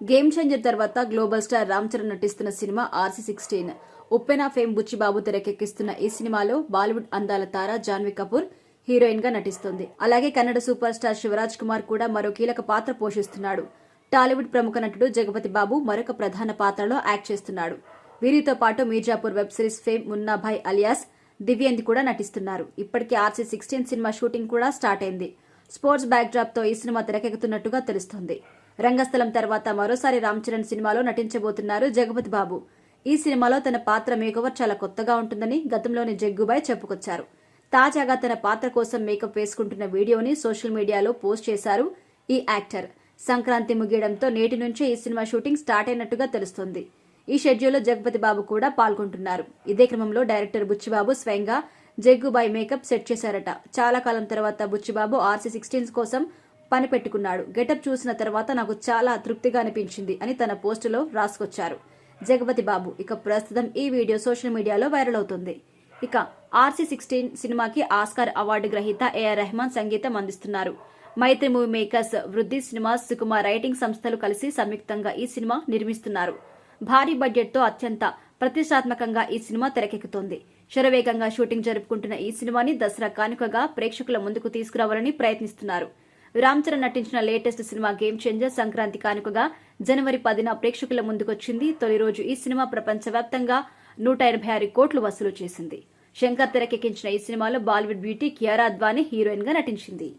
Game changer తర్వాత global star Ram Charan నటిస్తున్న cinema RC16. ఉప్పెన fame Buchibabu తెరకెక్కిస్తున్న ఈ సినిమాలో బాలీవుడ్ అందాల తార జాన్వీ కపూర్ హీరోయిన్ గా నటిస్తోంది. అలాగే కన్నడ సూపర్ స్టార్ శివరాజ్ కుమార్ కూడా మరో కీలక పాత్ర పోషిస్తున్నాడు. టాలీవుడ్ ప్రముఖ నటుడు జగపతి బాబు మరొక ప్రధాన పాత్రలో యాక్ట్ చేస్తున్నాడు. వీరితో పాటు Mirzapur web series fame Munna Bhai alias Divyendu కూడా నటిస్తున్నారు. ఇప్పటికే RC16 సినిమా షూటింగ్ కూడా స్టార్ట్ అయింది. స్పోర్ట్స్ బ్యాక్ డ్రాప్ తో ఈ సినిమా తెరకెక్కుతున్నట్టుగా తెలుస్తోంది. రంగస్థలం తర్వాత మరోసారి రామ్ చరణ్ సినిమాలో నటించబోతున్నారు జగపతి బాబు. ఈ సినిమాలో తన పాత్ర మేకవర్ చాలా కొత్తగా ఉంటుందని గతంలోని జగ్గుబాయ్ చెప్పుకొచ్చారు. తాజాగా తన పాత్ర కోసం మేకప్ వేసుకుంటున్న వీడియోని సోషల్ మీడియాలో పోస్ట్ చేశారు ఈ యాక్టర్. సంక్రాంతి ముగియడంతో నేటి నుంచే ఈ సినిమా షూటింగ్ స్టార్ట్ అయినట్టుగా తెలుస్తోంది. ఈ షెడ్యూల్లో జగపతి బాబు కూడా పాల్గొంటున్నారు. ఇదే క్రమంలో డైరెక్టర్ బుచ్చిబాబు స్వయంగా జగ్గుబాయ్ మేకప్ సెట్ చేశారట. చాలా కాలం తర్వాత బుచ్చిబాబు RC16 కోసం పని పెట్టుకున్నాడు. గెటప్ చూసిన తర్వాత నాకు చాలా తృప్తిగా అనిపించింది అని తన పోస్టులో రాసుకొచ్చారు జగపతి బాబు. ఇక ప్రస్తుతం ఈ వీడియో సోషల్ మీడియాలో వైరల్ అవుతుంది. ఇక RC16 సినిమాకి ఆస్కార్ అవార్డు గ్రహీత AR రెహమాన్ సంగీతం అందిస్తున్నారు. మైత్రి మూవీ మేకర్స్, వృద్ధి సినిమాస్, సుకుమార్ రైటింగ్ సంస్థలు కలిసి సంయుక్తంగా ఈ సినిమా నిర్మిస్తున్నారు. భారీ బడ్జెట్ తో అత్యంత ప్రతిష్టాత్మకంగా ఈ సినిమా తెరకెక్కుతోంది. శరవేగంగా షూటింగ్ జరుపుకుంటున్న ఈ సినిమాని దసరా కానుకగా ప్రేక్షకుల ముందుకు తీసుకురావాలని ప్రయత్నిస్తున్నారు. రామ్ చరణ్ నటించిన latest cinema game changer Sankranti కానుకగా జనవరి 10న ప్రేక్షకుల ముందుకొచ్చింది. తొలి రోజు ఈ సినిమా ప్రపంచవ్యాప్తంగా 186 కోట్లు వసూలు చేసింది. శంకర్ తెరకెక్కించిన ఈ సినిమాలో బాలీవుడ్ బ్యూటీ కియారా అద్వానీ హీరోయిన్ గా నటించింది.